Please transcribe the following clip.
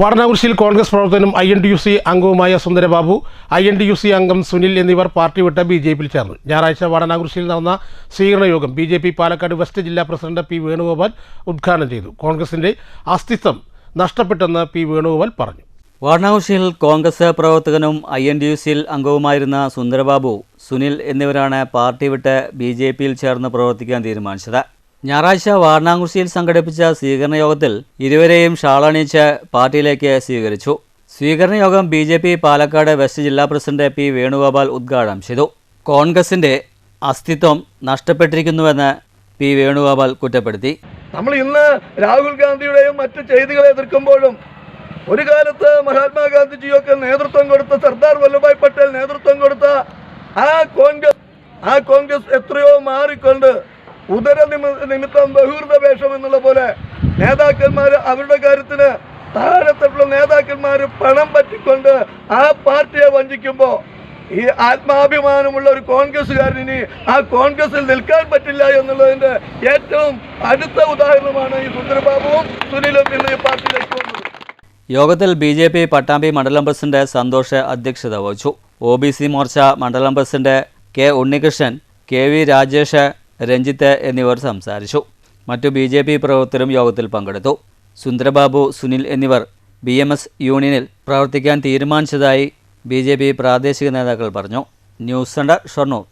വാടനാകുരിശിയിൽ കോൺഗ്രസ് പ്രവർത്തകനും INTUC അംഗവുമായ Sundarababu, INTUC അംഗം സുനിൽ എന്നിവർ പാർട്ടി വിട്ട് BJPയിൽ ചേർന്നു. ഞായറാഴ്ച വാടനാകുരിശിയിൽ നടന്ന സ്വീകരണ യോഗം BJP പാലക്കാട് വെസ്റ്റ് ജില്ലാ പ്രസിഡന്റ് P. വേണുഗോപാൽ ഉദ്ഘാടനം ചെയ്തു. കോൺഗ്രസിന്റെ അസ്തിത്വം നഷ്ടപ്പെട്ടെന്ന് P. വേണുഗോപാൽ പറഞ്ഞു. വാടനാകുരിശിയിൽ കോൺഗ്രസ് പ്രവർത്തകനും INTUCയിൽ അംഗവുമായിരുന്ന സുന്ദരബാബു, സുനിൽ എന്നിവരാണ് പാർട്ടി വിട്ട് BJPയിൽ ചേർന്ന് പ്രവർത്തിക്കാൻ തീരുമാനിച്ചത്. ഞായറാഴ്ച വാടനാകുരിശിയിൽ സംഘടിപ്പിച്ച സ്വീകരണ യോഗത്തിൽ ഇരുവരെയും ഷാളണിയിച്ച് പാർട്ടിയിലേക്ക് സ്വീകരിച്ചു. സ്വീകരണ യോഗം BJP പാലക്കാട് വെസ്റ്റ് ജില്ലാ പ്രസിഡന്റ് P. വേണുഗോപാൽ ഉദ്ഘാടനം ചെയ്തു. കോൺഗ്രസിന്റെ അസ്തിത്വം നഷ്ടപ്പെട്ടിരിക്കുന്നുവെന്ന് P. വേണുഗോപാൽ കുറ്റപ്പെടുത്തി. നമ്മൾ ഇന്ന് രാഹുൽ ഗാന്ധിയുടെയും മറ്റ് ചെയ്തികളെ എതിർക്കുമ്പോഴും ഒരു കാലത്ത് മഹാത്മാഗാന്ധിജിയൊക്കെ നേതൃത്വം കൊടുത്ത, സർദാർ വല്ലഭായ് പട്ടേൽ നേതൃത്വം കൊടുത്ത ആ കോൺഗ്രസ് എത്രയോ മാറിക്കൊണ്ട് ഉദരനിമിത്തം ബഹുർദ വേഷം എന്നുള്ള പോലെ നേതാക്കന്മാർ അവരുടെ കാര്യത്തിന് താഴെത്തുള്ള നേതാക്കന്മാർ പണം പറ്റിക്കൊണ്ട് ആ പാർട്ടിയെ വഞ്ചിക്കുമ്പോൾ ഈ ആത്മാഭിമാനമുള്ള ഒരു കോൺഗ്രസ്സുകാരന് ആ കോൺഗ്രസിൽ നിൽക്കാൻ പറ്റില്ല എന്നുള്ളതിന്റെ ഏറ്റവും അടുത്ത ഉദാഹരണമാണ് ഈ സുന്ദരബാബുവും സുനിലും ഇന്ന് ഈ പാർട്ടിയിലേക്ക് വന്നത്. യോഗത്തിൽ BJP പട്ടാമ്പി മണ്ഡലം പ്രസിഡന്റ് സന്തോഷ് അധ്യക്ഷത വഹിച്ചു. OBC മോർച്ച മണ്ഡലം president K. Unnikrishnan, KV Rajesh, Ranjith എന്നിവർ സംസാരിച്ചു. മറ്റു BJP പ്രവർത്തകരും യോഗത്തിൽ പങ്കെടുത്തു. സുന്ദരബാബു, സുനിൽ എന്നിവർ BMS യൂണിയനിൽ പ്രവർത്തിക്കാൻ തീരുമാനിച്ചതായി BJP പ്രാദേശിക നേതാക്കൾ പറഞ്ഞു. News centre, Shoranur.